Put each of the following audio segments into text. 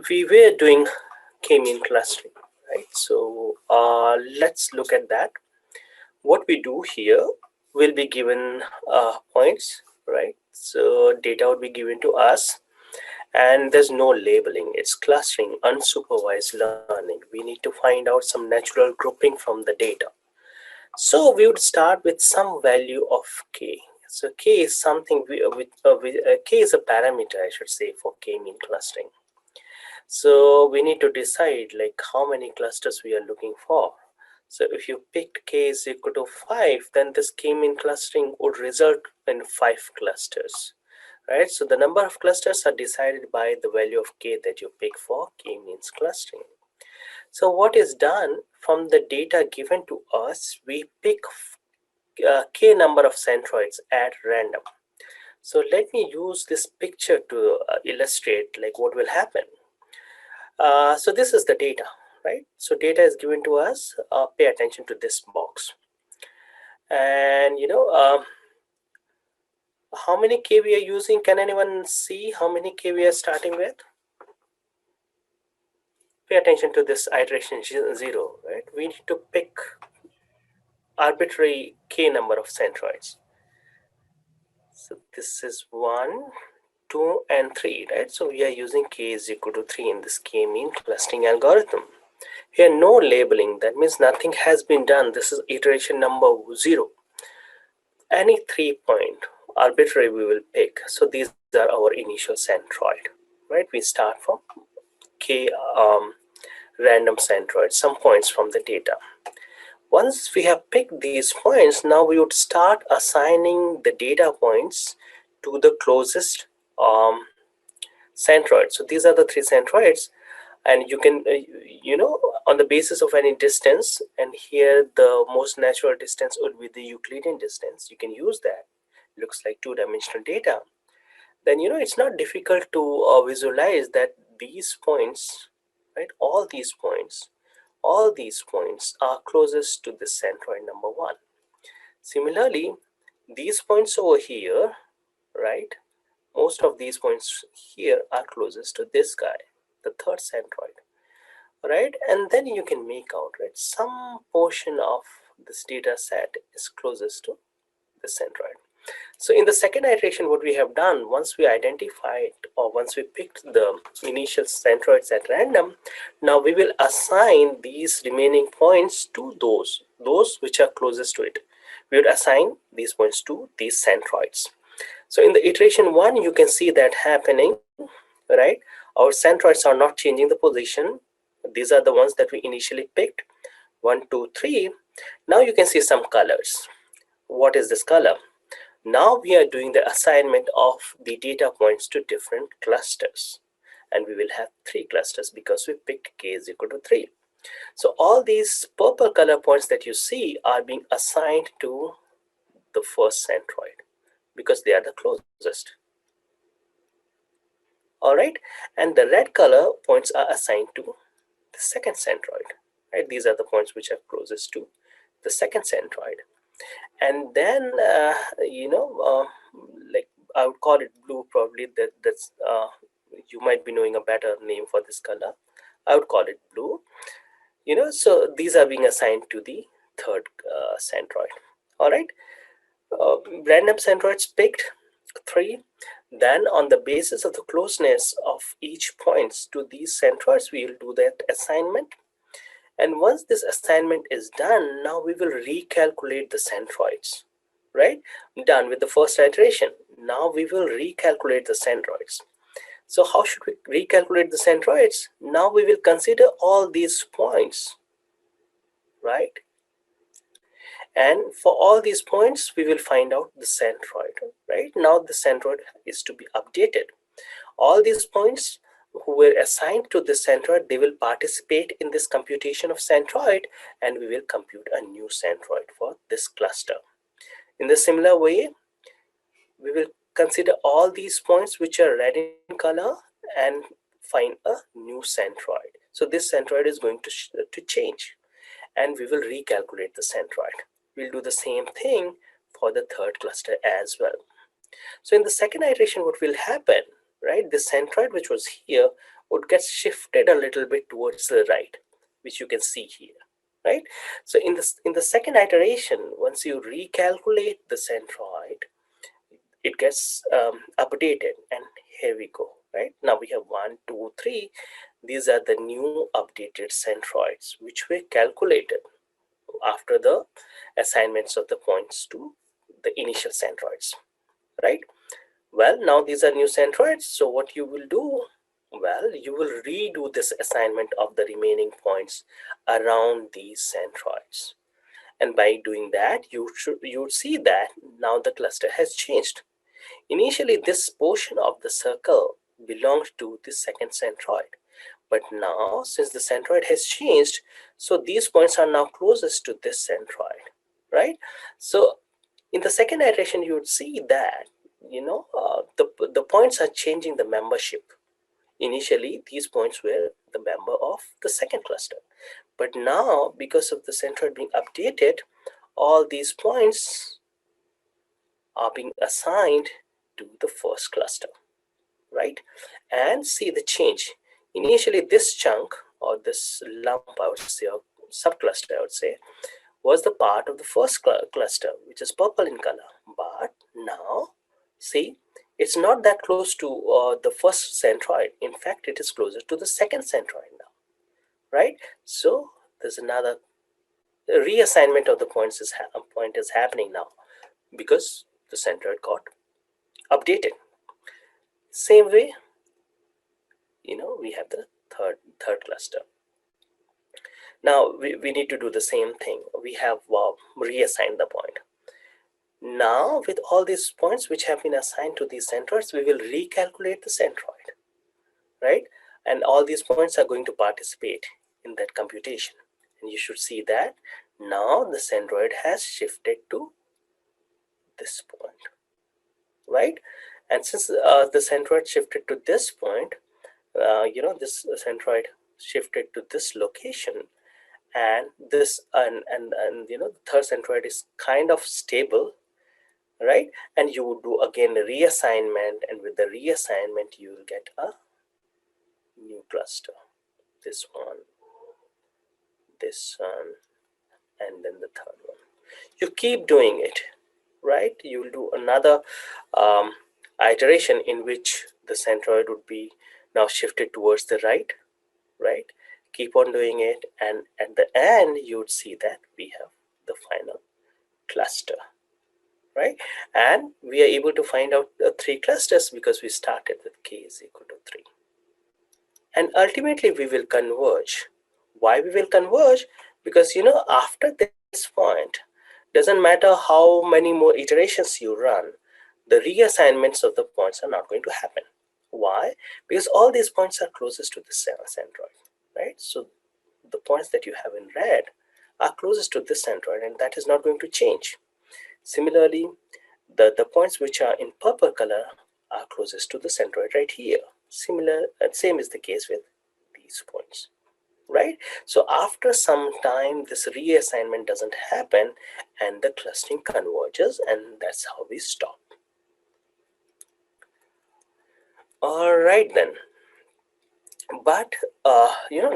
we were doing k-mean clustering, right? So let's look at that. What we do here will be given points, right? So data would be given to us, and there's no labeling. It's clustering, unsupervised learning. We need to find out some natural grouping from the data. So we would start with some value of k. So k is something k is a parameter, I should say, for k-mean clustering. So we need to decide like how many clusters we are looking for. So if you picked k is equal to 5, then this k-mean clustering would result in 5 clusters, right? So the number of clusters are decided by the value of k that you pick for k-means clustering. So what is done from the data given to us, we pick k number of centroids at random. So let me use this picture to illustrate like what will happen. So this is the data, right? So data is given to us. Pay attention to this box. And how many k we are using? Can anyone see how many k we are starting with? Pay attention to this iteration 0, right? We need to pick arbitrary k number of centroids. So this is 1, 2, and 3, right? So we are using k is equal to 3 in this k-mean clustering algorithm. Here, no labeling. That means nothing has been done. This is iteration number 0. Any 3 point arbitrary we will pick. So these are our initial centroid, right? We start from k random centroid, some points from the data. Once we have picked these points, now we would start assigning the data points to the closest centroid. So these are the 3 centroids, and you can on the basis of any distance, and here the most natural distance would be the Euclidean distance. You can use that. Looks like 2-dimensional data. Then it's not difficult to visualize that these points, right, all these points are closest to the centroid number 1. Similarly, these points over here, right, most of these points here are closest to this guy, the third centroid, right? And then you can make out, right, some portion of this data set is closest to the centroid. So in the second iteration, what we have done, once we identified or once we picked the initial centroids at random, now we will assign these remaining points to those which are closest to it. We would assign these points to these centroids. So in the iteration 1, you can see that happening, right? Our centroids are not changing the position. These are the ones that we initially picked, 1, 2, 3. Now you can see some colors. What is this color? Now we are doing the assignment of the data points to different clusters, and we will have 3 clusters because we picked k is equal to 3. So all these purple color points that you see are being assigned to the first centroid because they are the closest. All right, and the red color points are assigned to the second centroid, right? These are the points which are closest to the second centroid. And then like I would call it blue, probably. That's you might be knowing a better name for this color. I would call it blue. So these are being assigned to the third centroid. All right, random centroids picked 3. Then on the basis of the closeness of each points to these centroids, we will do that assignment. And once this assignment is done, now we will recalculate the centroids, right? Done with the first iteration. Now we will recalculate the centroids. So how should we recalculate the centroids? Now we will consider all these points, right? And for all these points, we will find out the centroid, right? Now the centroid is to be updated. All these points who were assigned to this centroid, they will participate in this computation of centroid, and we will compute a new centroid for this cluster. In the similar way, we will consider all these points which are red in color and find a new centroid. So this centroid is going to change, and we will recalculate the centroid. We'll do the same thing for the third cluster as well. So in the second iteration, what will happen, right? The centroid which was here would get shifted a little bit towards the right, which you can see here, right? So in the second iteration, once you recalculate the centroid, it gets updated, and here we go. Right now we have 1, 2, 3. These are the new updated centroids which were calculated after the assignments of the points to the initial centroids, right? Well, now these are new centroids, so what you will do, well, you will redo this assignment of the remaining points around these centroids, and by doing that you would see that now the cluster has changed. Initially, this portion of the circle belonged to the second centroid. But now, since the centroid has changed, so these points are now closest to this centroid, right? So in the second iteration, you would see that, the points are changing the membership. Initially, these points were the member of the second cluster. But now, because of the centroid being updated, all these points are being assigned to the first cluster, right? And see the change. Initially, this chunk or this lump, I would say, or subcluster, I would say, was the part of the first cluster, which is purple in color. But now, see, it's not that close to the first centroid. In fact, it is closer to the second centroid now, right? So there's another reassignment of the point is happening now because the centroid got updated. Same way, we have the third cluster. Now we need to do the same thing. We have reassigned the point. Now with all these points which have been assigned to these centroids, we will recalculate the centroid, right? And all these points are going to participate in that computation. And you should see that now the centroid has shifted to this point, right? And since the centroid shifted to this point, this centroid shifted to this location, and this and the third centroid is kind of stable, right? And you would do again a reassignment, and with the reassignment you will get a new cluster. This one, this one, and then the third one. You keep doing it, right? You will do another iteration in which the centroid would be now shifted towards the right, right? Keep on doing it, and at the end you would see that we have the final cluster, right? And we are able to find out the 3 clusters because we started with k is equal to 3. And ultimately we will converge. Why we will converge? Because after this point, doesn't matter how many more iterations you run, the reassignments of the points are not going to happen. Why? Because all these points are closest to the centroid, right? So the points that you have in red are closest to this centroid, and that is not going to change. Similarly, the points which are in purple color are closest to the centroid right here. Same is the case with these points, right? So after some time, this reassignment doesn't happen and the clustering converges, and that's how we stop. All right then. But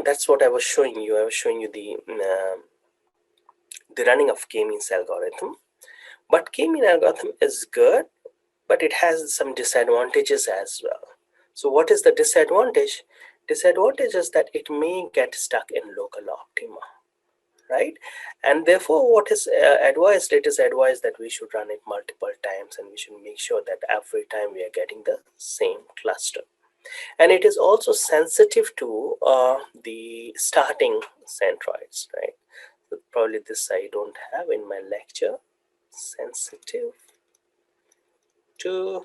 that's what I was showing you. I was showing you the running of k-means algorithm. But k-mean algorithm is good, but it has some disadvantages as well. So what is the disadvantage? Disadvantage is that it may get stuck in local optima, right? And therefore what is advised, it is advised that we should run it multiple times, and we should make sure that every time we are getting the same cluster. And it is also sensitive to the starting centroids, right? So probably this I don't have in my lecture. Sensitive to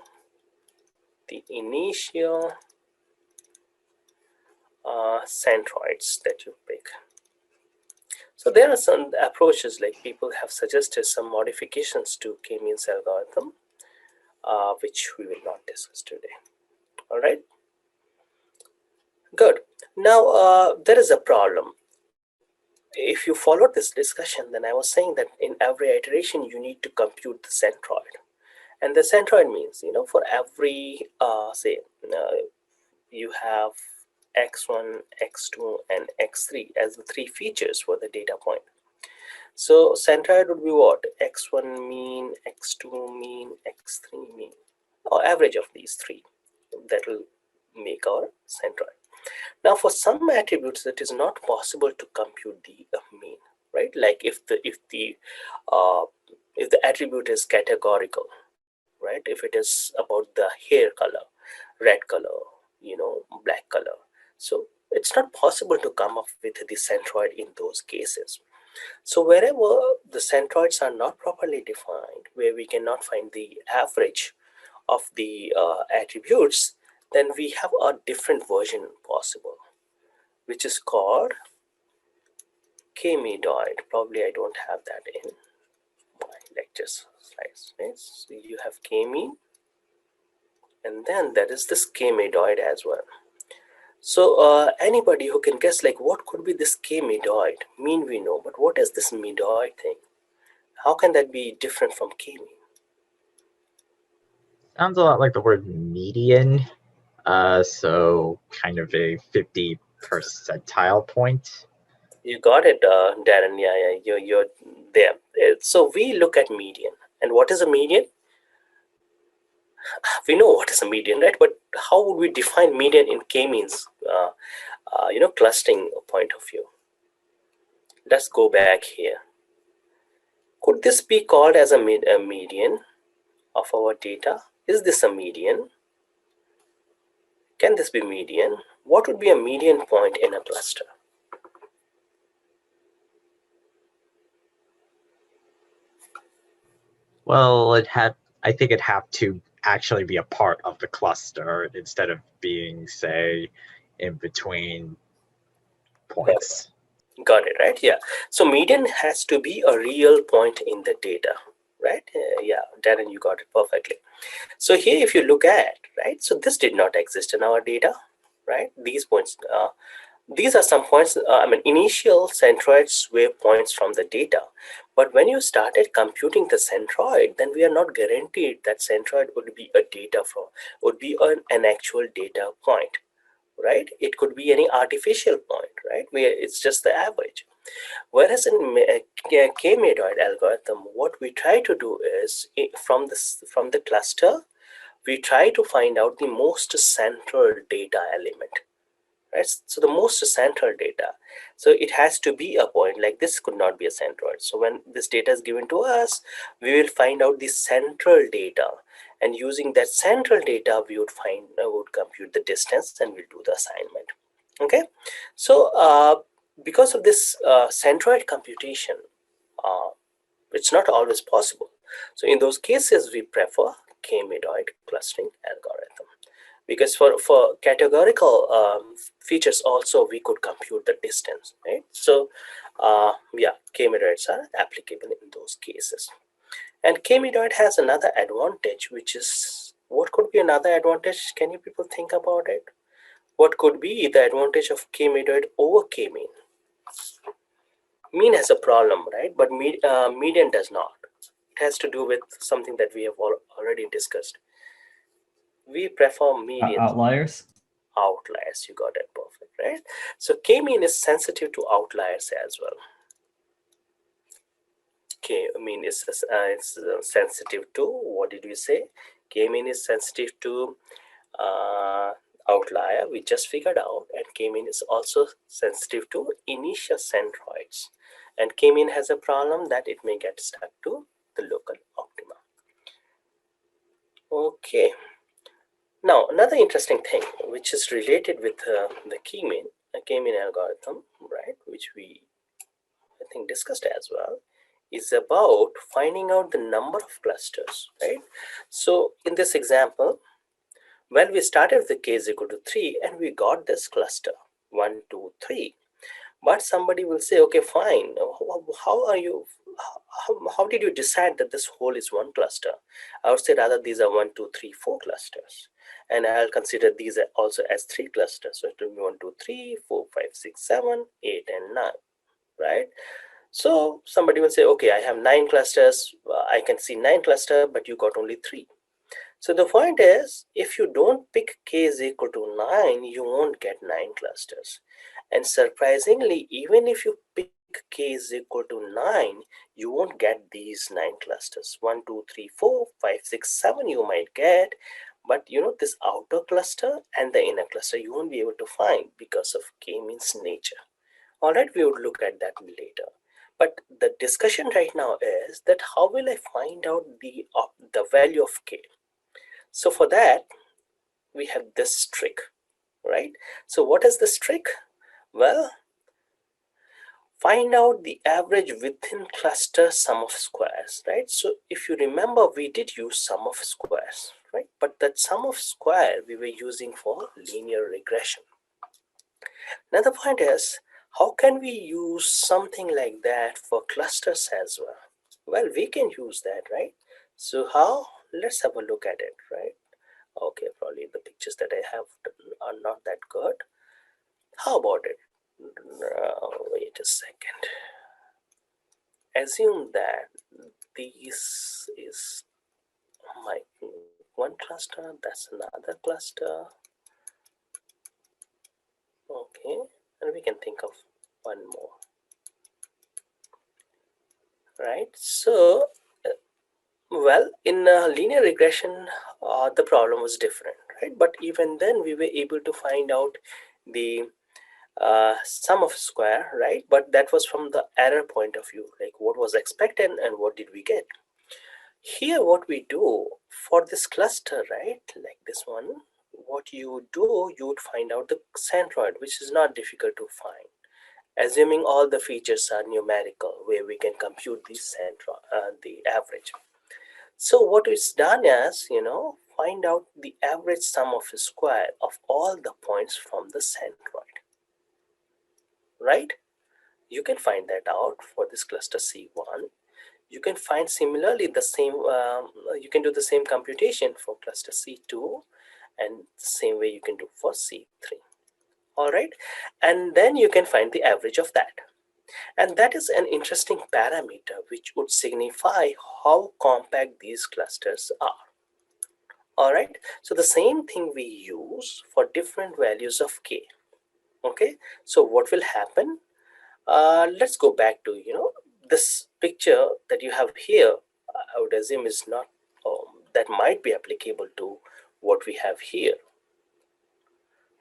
the initial centroids that you pick. So there are some approaches, like people have suggested some modifications to k-means algorithm, which we will not discuss today. All right. Good. Now there is a problem. If you followed this discussion, then I was saying that in every iteration you need to compute the centroid. And the centroid means, for every, say, you have x1, x2, and x3 as the three features for the data point. So centroid would be what? x1 mean, x2 mean, x3 mean, or average of these three. That will make our centroid. Now, for some attributes, it is not possible to compute the mean, right? Like uh, if the attribute is categorical, right? If it is about the hair color, red color, black color, so it's not possible to come up with the centroid in those cases. So wherever the centroids are not properly defined, where we cannot find the average of the attributes, then we have a different version possible, which is called k-medoid. Probably I don't have that in my lecture slides. Right? So you have k-mean, and then there is this k-medoid as well. So anybody who can guess, like, what could be this k-medoid? Mean we know, but what is this medoid thing? How can that be different from k-mean? Sounds a lot like the word median. So kind of a 50 percentile point. You got it, Darren. Yeah, you're there. So we look at median, and what is a median? We know what is a median, right? But how would we define median in k-means, clustering point of view? Let's go back here. Could this be called as a median of our data? Is this a median? Can this be median? What would be a median point in a cluster? Well, I think it'd have to actually be a part of the cluster instead of being, say, in between points. Got it, right? Yeah. So median has to be a real point in the data, right? Yeah, Darren, you got it perfectly. So here, if you look at, right, so this did not exist in our data, right? These points, these are some points, initial centroids were points from the data. But when you started computing the centroid, then we are not guaranteed that centroid would be a data from, would be an actual data point, right? It could be any artificial point, right? Where it's just the average. Whereas in k-medoid algorithm, what we try to do is from the cluster, we try to find out the most central data element, right? So the most central data, so it has to be a point. Like this could not be a centroid. So when this data is given to us, we will find out the central data, and using that central data, we would compute the distance, and we'll do the assignment. Okay, so because of this centroid computation, uh, it's not always possible. So in those cases, we prefer k-medoid clustering algorithm, because for categorical features also we could compute the distance, right? So yeah, k-medoids are applicable in those cases. And k-medoid has another advantage, which is, what could be another advantage? Can you people think about it? What could be the advantage of k-medoid over k-mean? Mean has a problem, right? But median does not. It has to do with something that we have already discussed. We prefer medians. Outliers. Outliers, you got it perfect, right? So k-mean is sensitive to outliers as well. K-mean is it's sensitive to, what did we say? K-mean is sensitive to outlier, we just figured out, and k-mean is also sensitive to initial centroids. And k-mean has a problem that it may get stuck to the local optima. Okay. Now, another interesting thing, which is related with the k-mean algorithm, right, which we, I think, discussed as well, is about finding out the number of clusters, right? So in this example, well, we started with the k is equal to 3, and we got this cluster 1, 2, 3. But somebody will say, okay, fine. How are you? How did you decide that this whole is one cluster? I would say rather these are 1, 2, 3, 4 clusters, and I'll consider these also as 3 clusters. So it will be 1, 2, 3, 4, 5, 6, 7, 8, and 9, right? So somebody will say, okay, I have 9 clusters. I can see 9 clusters, but you got only 3. So the point is, if you don't pick k is equal to 9, you won't get 9 clusters. And surprisingly, even if you pick k is equal to 9, you won't get these 9 clusters. 1, 2, 3, 4, 5, 6, 7 you might get, but this outer cluster and the inner cluster you won't be able to find because of k means nature. Alright, we would look at that later. But the discussion right now is that how will I find out the value of k? So for that, we have this trick, right? So what is this trick? Well, find out the average within cluster sum of squares, right? So if you remember, we did use sum of squares, right? But that sum of square we were using for linear regression. Another point is, how can we use something like that for clusters as well? Well, we can use that, right? So how? Let's have a look at it, right? Okay, probably the pictures that I have are not that good. How about it? Wait a second. Assume that this is my one cluster, that's another cluster. Okay, and we can think of one more, right? So, well, in linear regression, the problem was different, right? But even then, we were able to find out the sum of square, right? But that was from the error point of view, like what was expected and what did we get. Here what we do for this cluster, right, like this one, what you would do, you would find out the centroid, which is not difficult to find, assuming all the features are numerical, where we can compute the the average. So what is done is, find out the average sum of a square of all the points from the centroid, right? You can find that out for this cluster C1. You can find similarly the same, you can do the same computation for cluster C2, and the same way you can do for C3. All right, and then you can find the average of that. And that is an interesting parameter which would signify how compact these clusters are. All right, so the same thing we use for different values of k. Okay, so what will happen? Let's go back to this picture that you have here. I would assume is not that might be applicable to what we have here.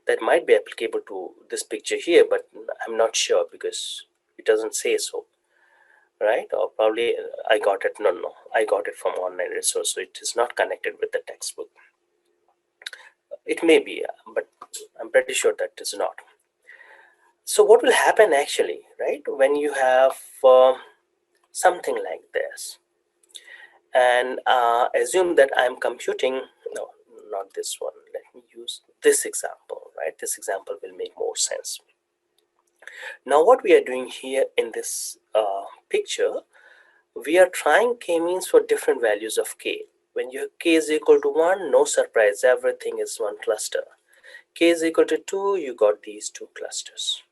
That might be applicable to this picture here, but I'm not sure because it doesn't say so, right? Or probably I got it. No, I got it from online resource, so it is not connected with the textbook. It may be, but I'm pretty sure that is not. So what will happen actually, right? When you have something like this, and assume that I'm computing, no, not this one. Let me use this example, right? This example will make more sense. Now what we are doing here in this picture, we are trying k-means for different values of k. When your k is equal to 1, no surprise, everything is one cluster. K is equal to 2, you got these two clusters,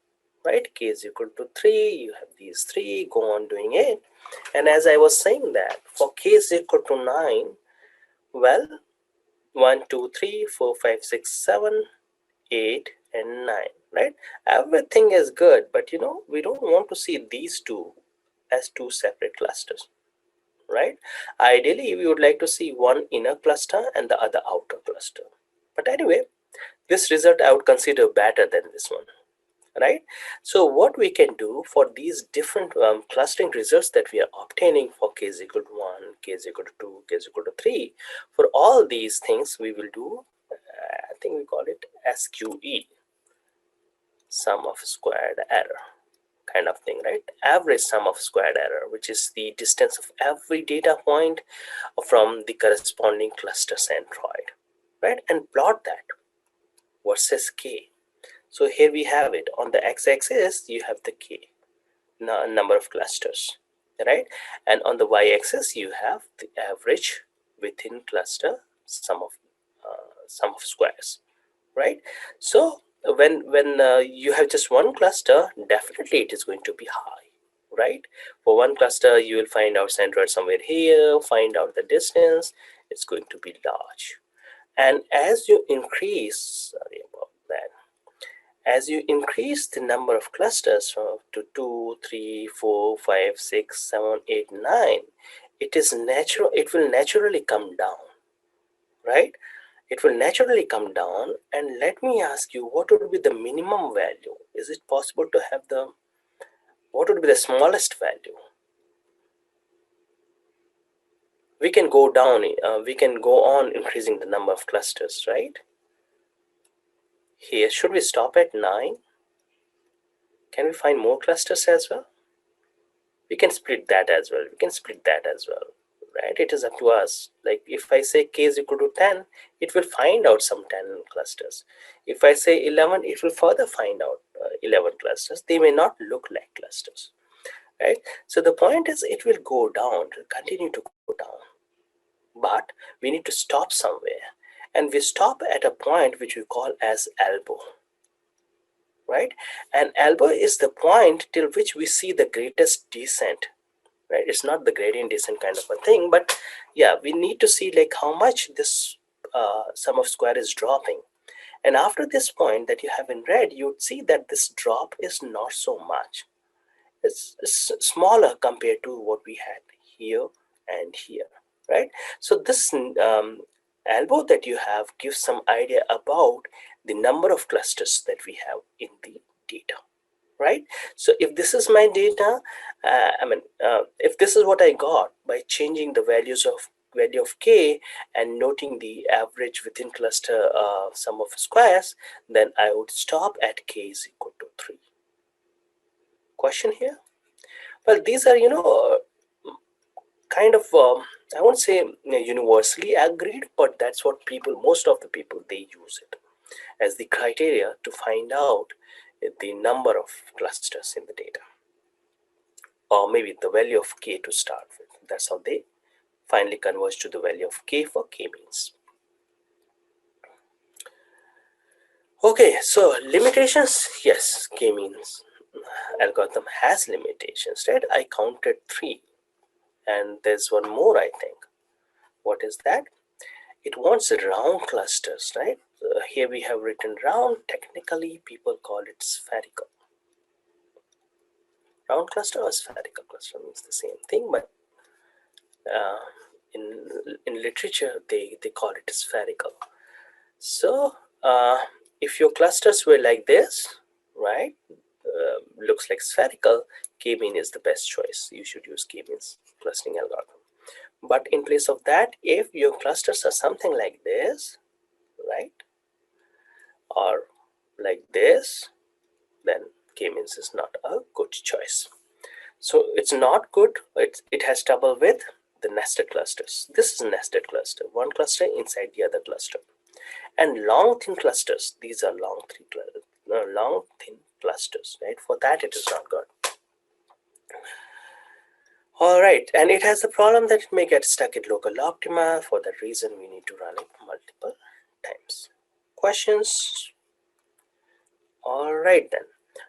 right? K is equal to 3, you have these 3, go on doing it. And as I was saying that, for k is equal to 9, well, 1, 2, 3, 4, 5, 6, 7, 8, and 9, right? Everything is good, but we don't want to see these two as two separate clusters, right? Ideally, we would like to see one inner cluster and the other outer cluster. But anyway, this result I would consider better than this one, right? So what we can do for these different clustering results that we are obtaining for k is equal to 1, k is equal to 2, k is equal to 3, for all these things we will do, I think we call it SQE, sum of squared error kind of thing, right? Average sum of squared error, which is the distance of every data point from the corresponding cluster centroid, right? And plot that versus k. So here we have it. On the x-axis, you have the k, number of clusters, right? And on the y-axis, you have the average within cluster sum of squares, right? So when you have just one cluster, definitely it is going to be high, right? For one cluster, you will find out centroid somewhere here, find out the distance, it's going to be large, And as you increase, sorry about that, as you increase the number of clusters to 2, 3, 4, 5, 6, 7, 8, 9, it will naturally come down, right? It will naturally come down. And let me ask you, what would be the minimum value? Is it possible to have what would be the smallest value? We can go down, we can go on increasing the number of clusters, right? Here, should we stop at 9? Can we find more clusters as well? We can split that as well. We can split that as well, right? It is up to us. Like if I say k is equal to 10, it will find out some 10 clusters. If I say 11, it will further find out 11 clusters. They may not look like clusters, right? So the point is it will go down, it will continue to go down. But we need to stop somewhere. And we stop at a point which we call as elbow, right? And elbow is the point till which we see the greatest descent, right? It's not the gradient descent kind of a thing, but yeah, we need to see like how much this sum of square is dropping. And after this point that you have in red, you would see that this drop is not so much. It's smaller compared to what we had here and here, right? So this elbow that you have gives some idea about the number of clusters that we have in the data, right? So if this is my data, if this is what I got by changing the value of k and noting the average within cluster sum of squares, then I would stop at k is equal to 3. Question here? Well, these are, kind of, I won't say universally agreed, but that's what most of the people, they use it as the criteria to find out the number of clusters in the data, or maybe the value of k to start with. That's how they finally converge to the value of k for k-means. Okay, so limitations, yes, k-means algorithm has limitations, right? I counted 3, and there's one more, I think. What is that? It wants round clusters, right? Here we have written round. Technically, people call it spherical. Round cluster or spherical cluster means the same thing, but uh, in literature, they call it spherical. So if your clusters were like this, right, looks like spherical, k-mean is the best choice. You should use k-means clustering algorithm. But in place of that, if your clusters are something like this, right, or like this, then k-means is not a good choice. So it's not good. It has trouble with the nested clusters. This is a nested cluster, one cluster inside the other cluster. And long thin clusters, these are long thin clusters, right? For that it is not good. All right, and it has the problem that it may get stuck at local optima. For that reason, we need to run it multiple times. Questions? All right then.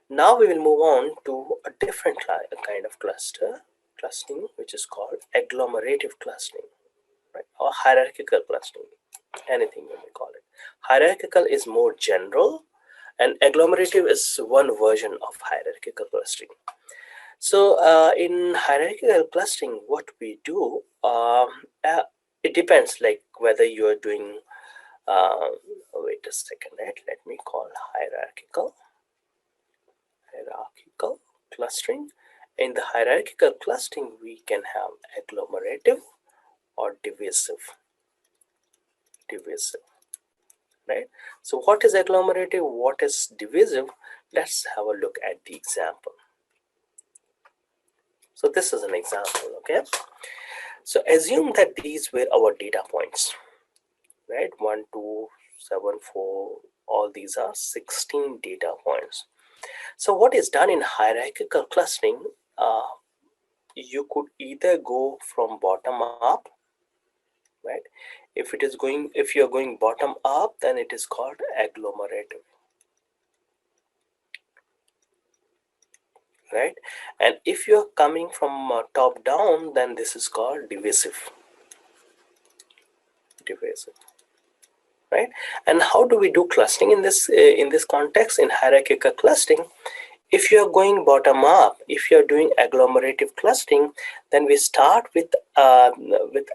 Now we will move on to a different kind of clustering, which is called agglomerative clustering, right? Or hierarchical clustering, anything you may call it. Hierarchical is more general, and agglomerative is one version of hierarchical clustering. So in hierarchical clustering, what we do, it depends, like whether you are doing, wait a second, right? Let me call hierarchical clustering. In the hierarchical clustering, we can have agglomerative or divisive, right? So what is agglomerative, what is divisive? Let's have a look at the example. So this is an example, okay? So assume that these were our data points, right? 1, 2, 7, 4, all these are 16 data points. So what is done in hierarchical clustering, you could either go from bottom up, right? If you're going bottom up, then it is called agglomerative, right? And if you're coming from top down, then this is called divisive. right? And how do we do clustering in this context? In hierarchical clustering, if you are going bottom up, if you are doing agglomerative clustering, then we start with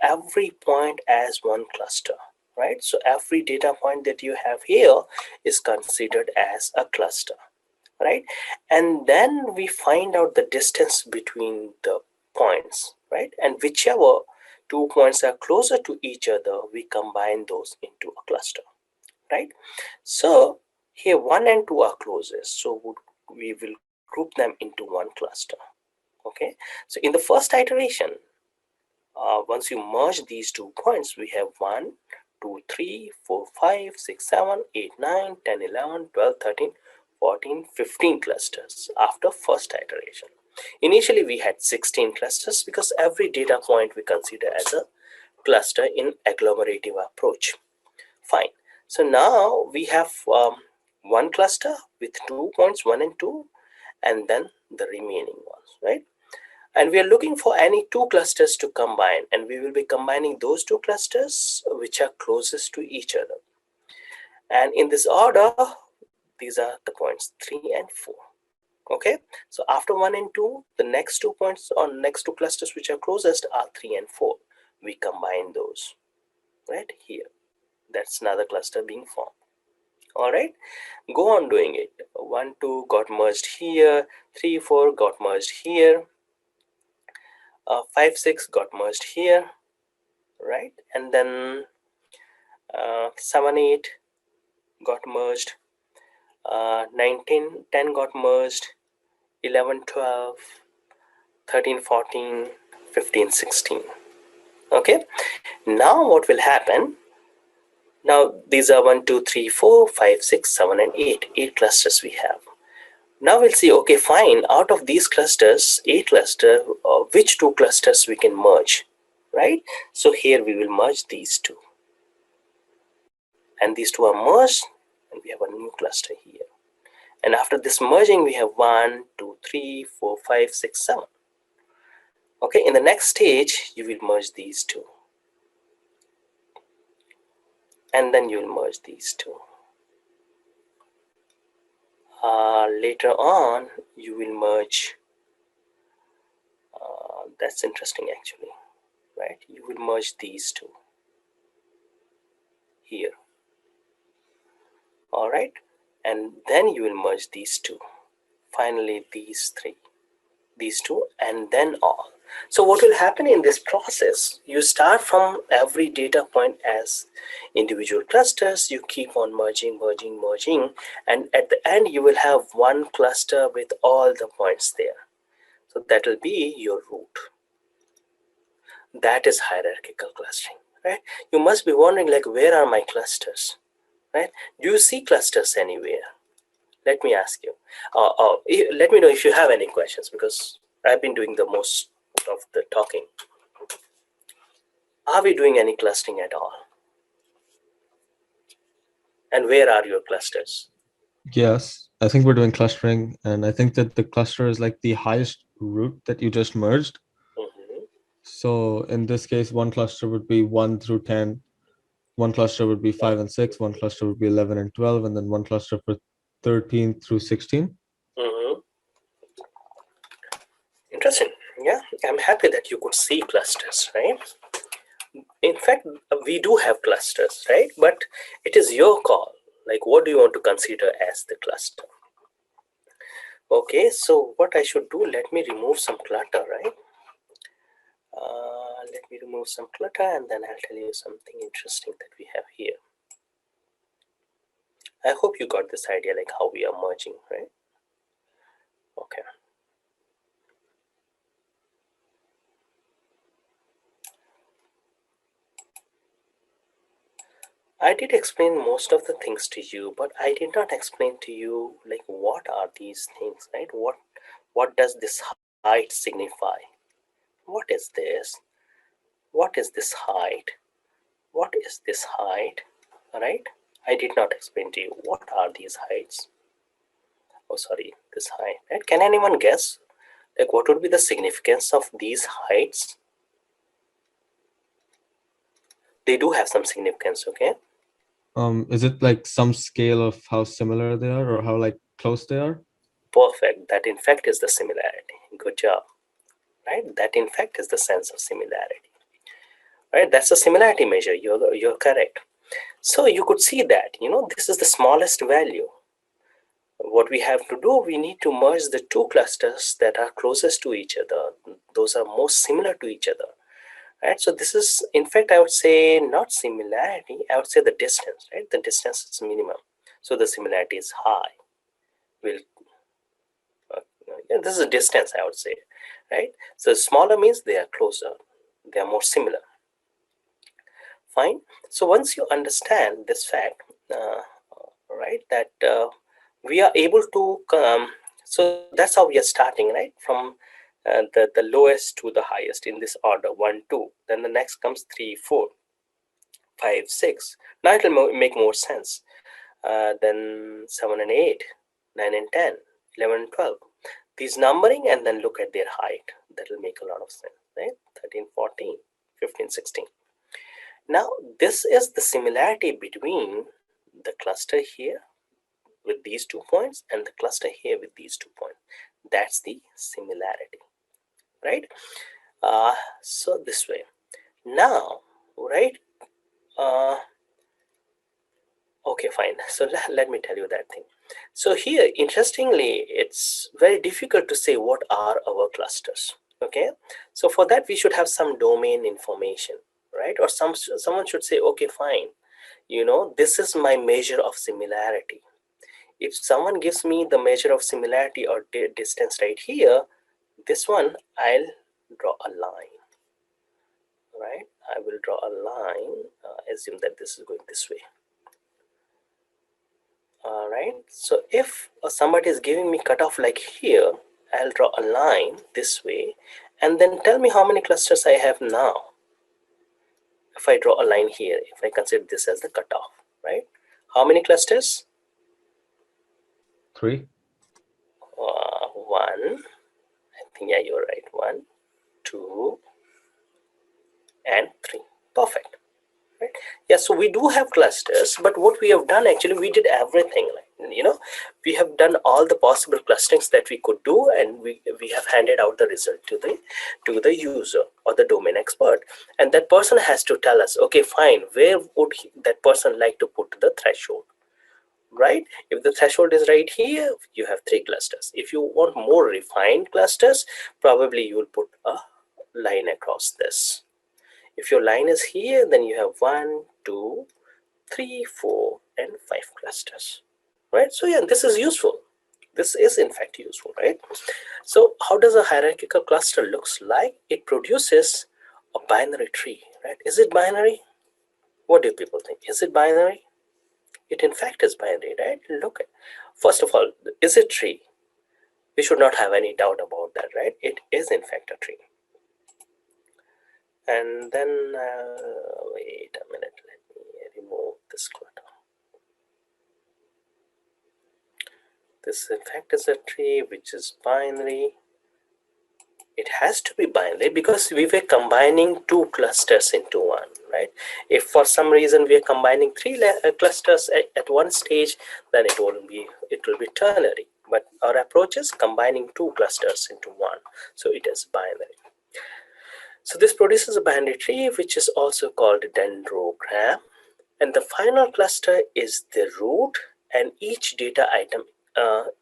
every point as one cluster, right? So every data point that you have here is considered as a cluster, right? And then we find out the distance between the points, right? And whichever two points are closer to each other, we combine those into a cluster, right? So here 1 and 2 are closest, so we will group them into one cluster. Okay, so in the first iteration, once you merge these 2 points, we have 1, 2, 3, 4, 5, 6, 7, 8, 9, 10, 11, 12, 13, 14, 15 clusters after first iteration. Initially we had 16 clusters because every data point we consider as a cluster in agglomerative approach. Fine. So now we have one cluster with 2 points, 1 and 2, and then the remaining ones, right? And we are looking for any 2 clusters to combine, and we will be combining those 2 clusters which are closest to each other. And in this order, these are the points 3 and 4. Okay, so after 1 and 2, the next 2 points or next 2 clusters which are closest are 3 and 4. We combine those right here. That's another cluster being formed. All right, go on doing it. 1, 2 got merged here, 3, 4 got merged here, 5, 6 got merged here, right? And then 7, 8 got merged, 19, 10 got merged, 11, 12, 13, 14, 15, 16. Okay, now what will happen? Now these are 1, 2, 3, 4, 5, 6, 7, and 8. 8 clusters we have. Now we'll see, okay, fine, out of these clusters, 8 clusters, which 2 clusters we can merge, right? So here we will merge these 2. And these 2 are merged, and we have a new cluster here. And after this merging, we have 1, 2, 3, 4, 5, 6, 7. Okay, in the next stage, you will merge these 2. And then you will merge these 2. Later on, you will merge, that's interesting actually, right? You will merge these 2 here. All right, and then you will merge these 2. Finally, these 3, these 2, and then all. So what will happen in this process? You start from every data point as individual clusters. You keep on merging, merging, merging, and at the end you will have one cluster with all the points there. So that will be your root. That is hierarchical clustering, right? You must be wondering, like, where are my clusters, right? Do you see clusters anywhere? Let me ask you. Let me know if you have any questions, because I've been doing the most of the talking. Are we doing any clustering at all? And where are your clusters? Yes, I think we're doing clustering, and I think that the cluster is like the highest root that you just merged. Mm-hmm. So in this case, one cluster would be 1 through 10, one cluster would be 5 and 6, one cluster would be 11 and 12, and then one cluster for 13 through 16. Mm-hmm. Interesting. Yeah, I'm happy that you could see clusters, right? In fact, we do have clusters, right? But it is your call. Like, what do you want to consider as the cluster? Okay, so what I should do, let me remove some clutter, right? Let me remove some clutter, and then I'll tell you something interesting that we have here. I hope you got this idea, like how we are merging, right? Okay. I did explain most of the things to you, but I did not explain to you, like, what are these things, right? What does this height signify? What is this? What is this height? What is this height? Right? I did not explain to you what are these heights. Oh, sorry, this height. Right? Can anyone guess? Like, what would be the significance of these heights? They do have some significance, okay? Is it like some scale of how similar they are or how like close they are? Perfect. That in fact is the similarity. Good job. Right? That in fact is the sense of similarity. Right? That's a similarity measure. You're correct. So you could see that, this is the smallest value. What we have to do, we need to merge the two clusters that are closest to each other. Those are most similar to each other. Right? So this is, in fact, I would say not similarity, I would say the distance, right? The distance is minimum. So the similarity is high. We'll, yeah, this is a distance, I would say, right? So smaller means they are closer, they are more similar. Fine. So once you understand this fact, right, that we are able to so that's how we are starting, right, from the lowest to the highest in this order, 1 2, then the next comes 3 4 5 6. Now it will make more sense. Then 7 and 8, 9 and 10, 11 and 12, these numbering, and then look at their height. That will make a lot of sense, right? 13 14 15 16. Now this is the similarity between the cluster here with these 2 points and the cluster here with these 2 points. That's the similarity, right? So this way. Now, right? Okay, fine. So let me tell you that thing. So here, interestingly, it's very difficult to say what are our clusters. Okay, so for that we should have some domain information, right? Or someone should say, okay, fine. This is my measure of similarity. If someone gives me the measure of similarity or distance right here, this one I'll draw a line, right? I will draw a line, assume that this is going this way. All right, so if somebody is giving me cutoff like here, I'll draw a line this way and then tell me how many clusters I have now. If I draw a line here, if I consider this as the cutoff, right? How many clusters? 3. One, I think, yeah, you're right. 1, 2, and 3. Perfect. Right? Yeah, so we do have clusters, but what we have done, actually, we did everything. We have done all the possible clusterings that we could do, and we have handed out the result to the user or the domain expert, and that person has to tell us, okay, fine, where would that person like to put the threshold, right? If the threshold is right here, you have 3 clusters. If you want more refined clusters, probably you will put a line across this. If your line is here, then you have 1 2 3 4 and 5 clusters, right? So yeah, this is useful. This is in fact useful, right? So how does a hierarchical cluster looks like? It produces a binary tree, right? Is it binary? What do people think? Is it binary? It in fact is binary, right? Look at, first of all, is it tree? We should not have any doubt about that, right? It is in fact a tree. And then wait a minute, let me remove this clutter. This in fact is a tree which is binary. It has to be binary because we were combining 2 clusters into one, right? If for some reason we are combining 3 clusters at one stage, then it will be ternary. But our approach is combining 2 clusters into one, so it is binary. So this produces a binary tree, which is also called a dendrogram. And the final cluster is the root, and each data item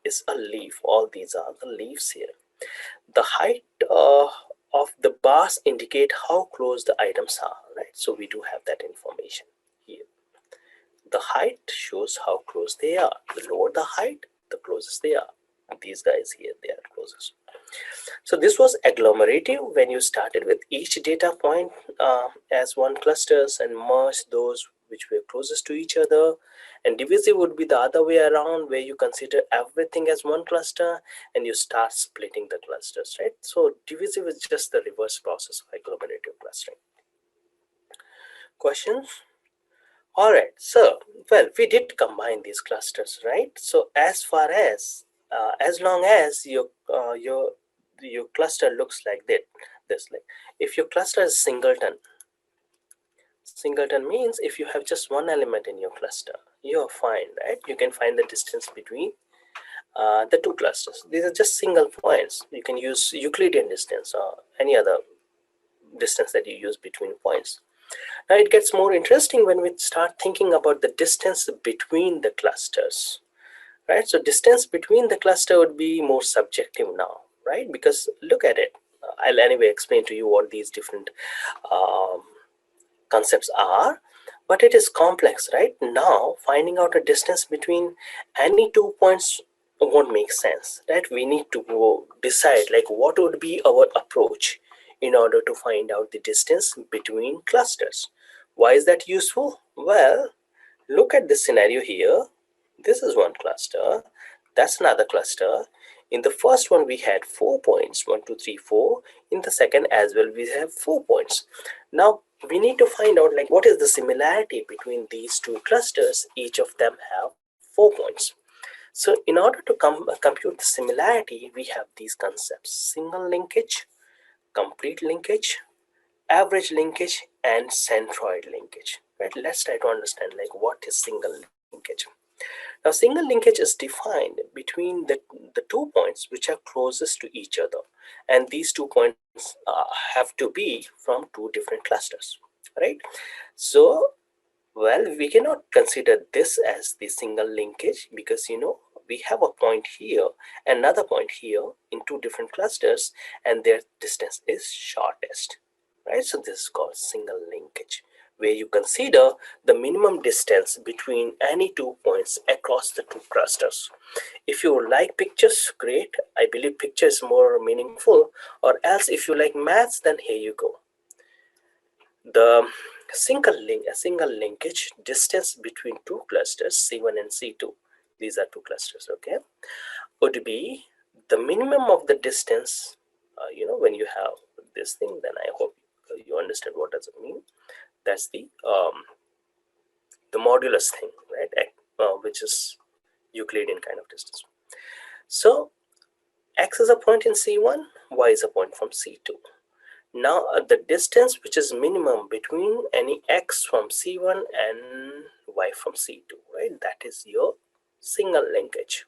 is a leaf. All these are the leaves here. The height of the bars indicate how close the items are, right? So we do have that information here. The height shows how close they are. The lower the height, the closest they are. These guys here, they are closest. So this was agglomerative, when you started with each data point as one clusters and merged those which were closest to each other. And divisive would be the other way around, where you consider everything as one cluster and you start splitting the clusters, right? So divisive is just the reverse process of agglomerative clustering. Questions? All right, so, well, we did combine these clusters, right? So as long as your cluster looks like this, like if your cluster is singleton, Singleton means if you have just one element in your cluster, you're fine, right? You can find the distance between the two clusters. These are just single points. You can use Euclidean distance or any other distance that you use between points. Now it gets more interesting when we start thinking about the distance between the clusters, right? So distance between the cluster would be more subjective now, right? Because look at it. I'll anyway explain to you what these different um, concepts are, but it is complex, right? Now finding out a distance between any 2 points won't make sense, right? We need to go decide like what would be our approach in order to find out the distance between clusters. Why is that useful? Well, look at this scenario here. This is one cluster, that's another cluster. In the first one we had 4 points, 1 2 3 4. In the second as well we have 4 points. Now we need to find out like what is the similarity between these two clusters. Each of them have 4 points. So in order to compute the similarity, we have these concepts: single linkage, complete linkage, average linkage, and centroid linkage, right? Let's try to understand like what is single linkage. Now single linkage is defined between the 2 points which are closest to each other, and these 2 points have to be from two different clusters, right? So well, we cannot consider this as the single linkage because we have a point here, another point here in two different clusters, and their distance is shortest, right? So this is called single linkage, where you consider the minimum distance between any 2 points across the two clusters. If you like pictures, great. I believe picture is more meaningful, or else if you like maths, then here you go. The a single linkage distance between two clusters, C1 and C2, these are two clusters, okay, would be the minimum of the distance. When you have this thing, then I hope you understand what does it mean. That's the modulus thing, right? Which is Euclidean kind of distance. So x is a point in C1, y is a point from C2. Now the distance which is minimum between any x from C1 and y from C2, right? That is your single linkage.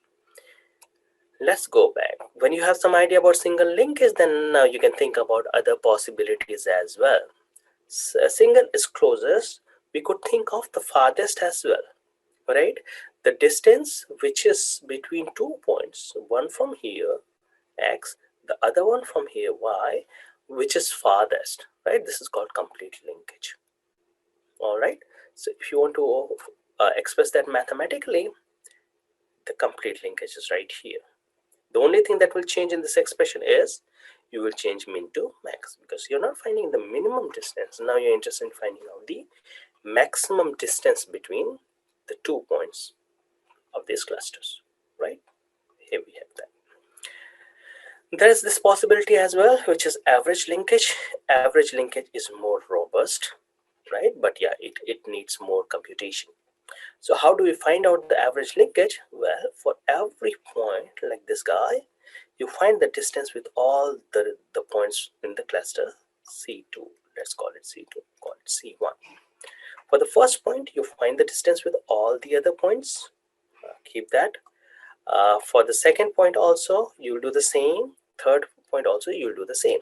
Let's go back. When you have some idea about single linkage, then now you can think about other possibilities as well. A single is closest. We could think of the farthest as well, right? The distance which is between 2 points, one from here, x, the other one from here, y, which is farthest, right? This is called complete linkage. All right. So if you want to express that mathematically, the complete linkage is right here. The only thing that will change in this expression is you will change min to max, because you're not finding the minimum distance. Now you're interested in finding out the maximum distance between the 2 points of these clusters, right? Here we have that. There is this possibility as well, which is average linkage. Average linkage is more robust, right? But yeah, it needs more computation. So how do we find out the average linkage? Well, for every point like this guy, you find the distance with all the points in the cluster C2. Let's call it C2, call it C1. For the first point, you find the distance with all the other points. Keep that. For the second point also, you'll do the same. Third point also, you'll do the same.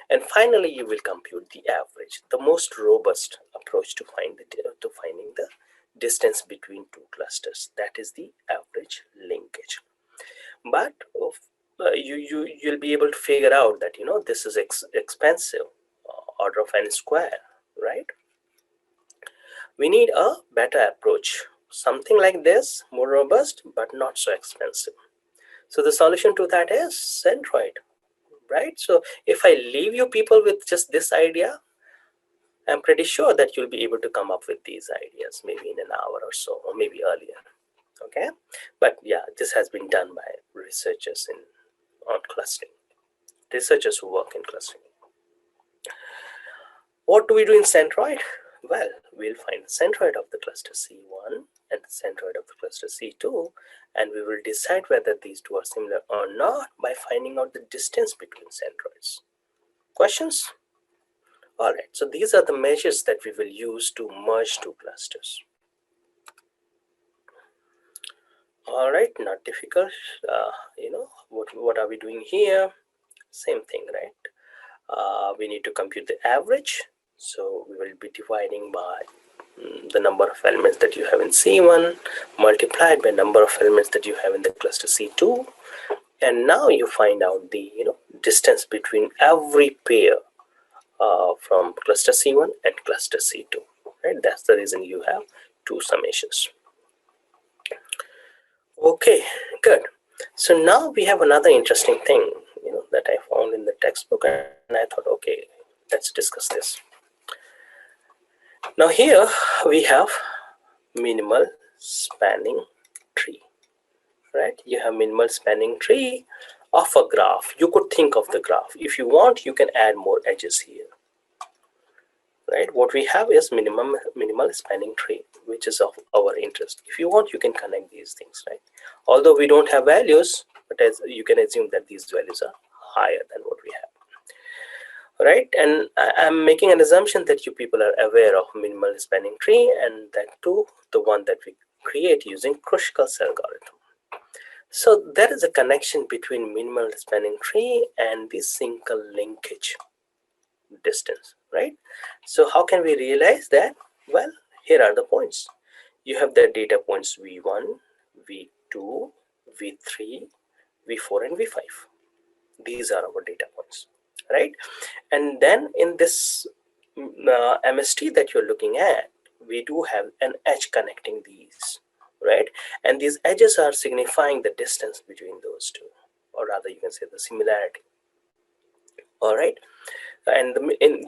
And finally, you will compute the average, the most robust approach to finding the distance between two clusters. That is the average linkage. But you'll be able to figure out that this is expensive, order of n square, right? We need a better approach, something like this, more robust but not so expensive. So the solution to that is centroid, right? So if I leave you people with just this idea, I'm pretty sure that you'll be able to come up with these ideas maybe in an hour or so, or maybe earlier. Okay, but yeah, this has been done by researchers on clustering, researchers who work in clustering. What do we do in centroid? Well, we'll find the centroid of the cluster C1 and the centroid of the cluster C2, and we will decide whether these two are similar or not by finding out the distance between centroids. Questions? All right, so these are the measures that we will use to merge two clusters. All right, not difficult. What are we doing here? Same thing, right? We need to compute the average. So we will be dividing by the number of elements that you have in C1 multiplied by number of elements that you have in the cluster C2. And now you find out the distance between every pair from cluster C1 and cluster C2. Right? That's the reason you have two summations. Okay, good. So now we have another interesting thing that I found in the textbook, and I thought, okay, let's discuss this. Now here we have minimal spanning tree, right? You have minimal spanning tree of a graph. You could think of the graph. If you want, you can add more edges here, right? What we have is minimal spanning tree, which is of our interest. If you want, you can connect these things, right? Although we don't have values, but as you can assume that these values are higher than what we have. Right, and I'm making an assumption that you people are aware of minimal spanning tree, and that too the one that we create using Kruskal algorithm. So there is a connection between minimal spanning tree and the single linkage distance, right? So how can we realize that? Well, here are the points. You have the data points V1, V2, V3, V4, and V5. These are our data points, right? And then in this MST that you're looking at, we do have an edge connecting these, right? And these edges are signifying the distance between those two, or rather you can say the similarity. All right, and in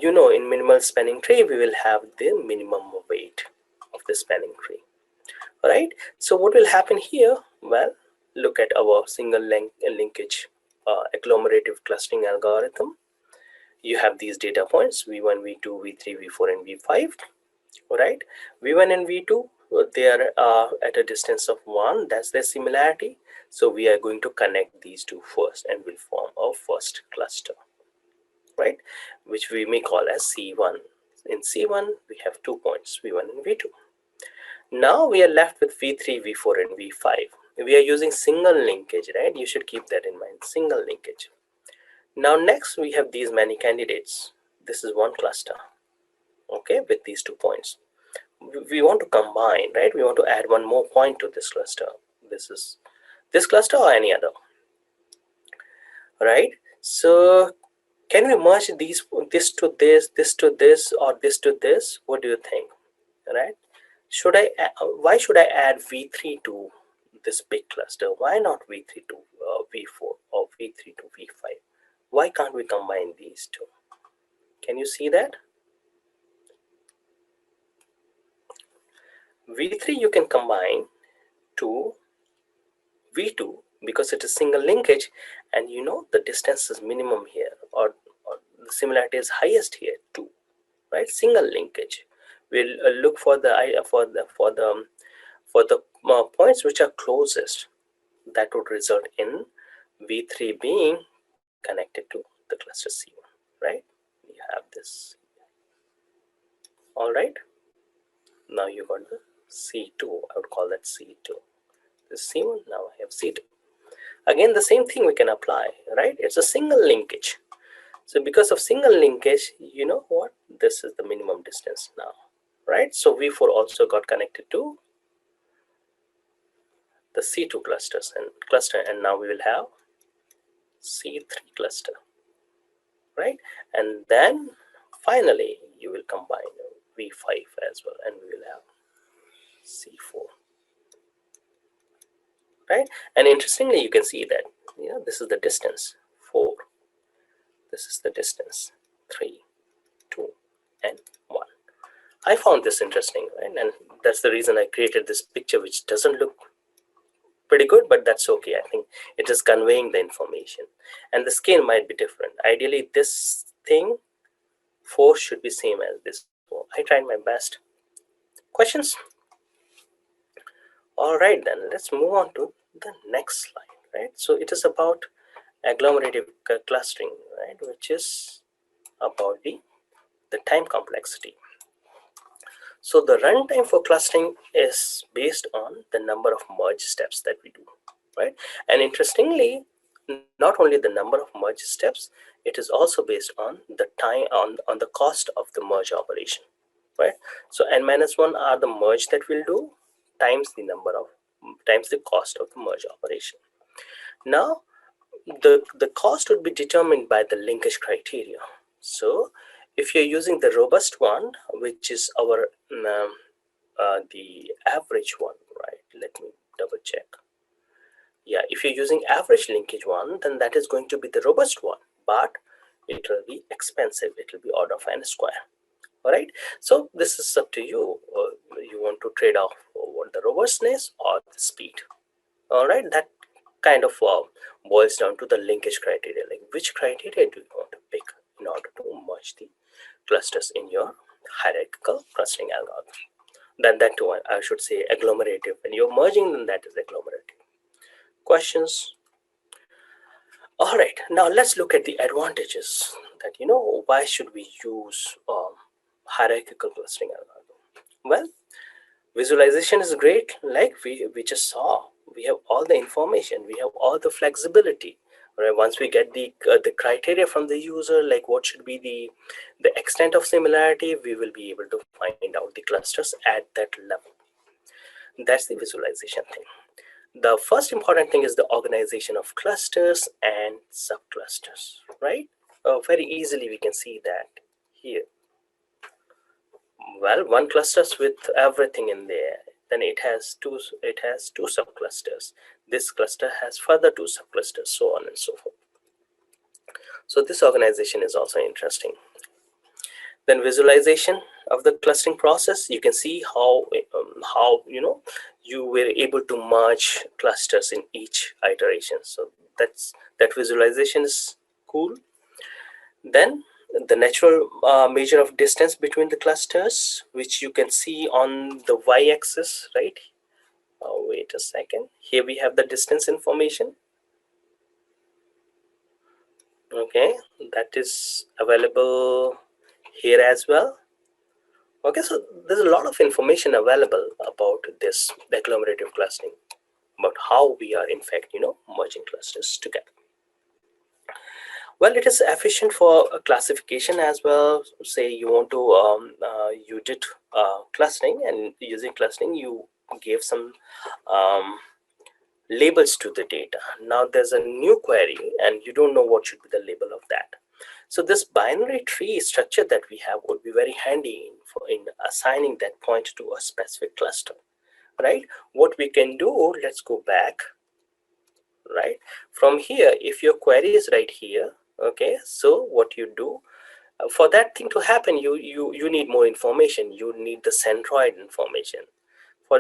minimal spanning tree we will have the minimum weight of the spanning tree. All right, so what will happen here? Well, look at our single linkage agglomerative clustering algorithm. You have these data points V1, V2, V3, V4, and V5. All right, V1 and V2, they are at a distance of 1. That's their similarity. So we are going to connect these two first and will form our first cluster, right? Which we may call as C1. In C1, we have 2 points, V1 and V2. Now we are left with V3, V4, and V5. We are using single linkage, right? You should keep that in mind, single linkage. Now next we have these many candidates. This is one cluster, okay, with these 2 points. We want to combine, right? We want to add one more point to this cluster. This is this cluster or any other, right? So can we merge this to this, this to this, or this to this? What do you think, right? Why should I add V3 to this big cluster? Why not V3 to V4 or V3 to V5? Why can't we combine these two? Can you see that? V3 you can combine to V2 because it is single linkage, and the distance is minimum here, or the similarity is highest here too, right? Single linkage. We'll look for the points which are closest. That would result in V3 being connected to the cluster C1, right? You have this. All right. Now you got the C2. I would call that C2. This C1. Now I have C2. Again, the same thing we can apply, right? It's a single linkage. So because of single linkage, you know what? This is the minimum distance now, right? So V4 also got connected to the C2 cluster, and now we will have C3 cluster, right? And then finally you will combine V5 as well, and we will have C4, right? And interestingly, you can see that this is the distance 4, this is the distance 3, 2, and 1. I found this interesting, right? And that's the reason I created this picture, which doesn't look pretty good, but that's okay. I think it is conveying the information, and the scale might be different. Ideally, this thing 4 should be same as this 4. I tried my best. Questions? All right, then let's move on to the next slide, right? So it is about agglomerative clustering, right? Which is about the the time complexity. So the runtime for clustering is based on the number of merge steps that we do, right? And interestingly, not only the number of merge steps, it is also based on the time on the cost of the merge operation, right? So n minus 1 are the merge that we'll do times the cost of the merge operation. Now the cost would be determined by the linkage criteria. So if you're using the robust one, which is our the average one, right? Let me double check. Yeah, if you're using average linkage one, then that is going to be the robust one, but it will be expensive. It will be order of n square. All right. So this is up to you. You want to trade off what the robustness or the speed. All right. That kind of boils down to the linkage criteria. Like which criteria do you want to pick in order to merge the clusters in your hierarchical clustering algorithm? That too, I should say agglomerative. When you're merging, then that is agglomerative. Questions? All right, now let's look at the advantages that, why should we use hierarchical clustering algorithm? Well, visualization is great. Like we just saw, we have all the information, we have all the flexibility. Right? Once we get the criteria from the user, like what should be the extent of similarity, we will be able to find out the clusters at that level. That's the visualization thing. The first important thing is the organization of clusters and subclusters, right? Very easily we can see that here. Well, one clusters with everything in there, then it has two subclusters. This cluster has further two subclusters, so on and so forth. So this organization is also interesting. Then visualization of the clustering process, you can see how you were able to merge clusters in each iteration. So that visualization is cool. Then the natural measure of distance between the clusters, which you can see on the y-axis, right? Wait a second. Here we have the distance information. Okay, that is available here as well. Okay, so there's a lot of information available about this agglomerative clustering, about how we are in fact, merging clusters together. Well, it is efficient for classification as well. Say you want to, you did clustering, and using clustering, you gave some labels to the data. Now there's a new query, and you don't know what should be the label of that. So this binary tree structure that we have would be very handy in assigning that point to a specific cluster, right? What we can do, let's go back, right? From here, if your query is right here, okay, so what you do, for that thing to happen, you need more information. You need the centroid information.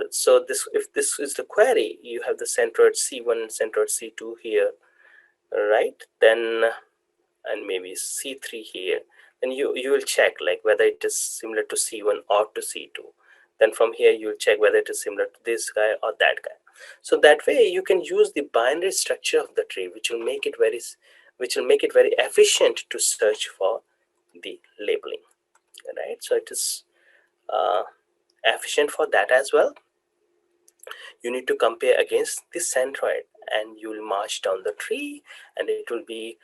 So if this is the query, you have the centroid C1 and centroid C2 here, right? Then and maybe C3 here, then you will check like whether it is similar to C1 or to C2. Then from here you will check whether it is similar to this guy or that guy. So that way you can use the binary structure of the tree, which will make it very efficient to search for the labeling, right? So it is efficient for that as well. You need to compare against the centroid, and you will march down the tree, and it will be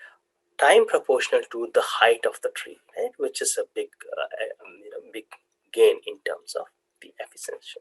time proportional to the height of the tree, right? Which is a big, big gain in terms of the efficiency.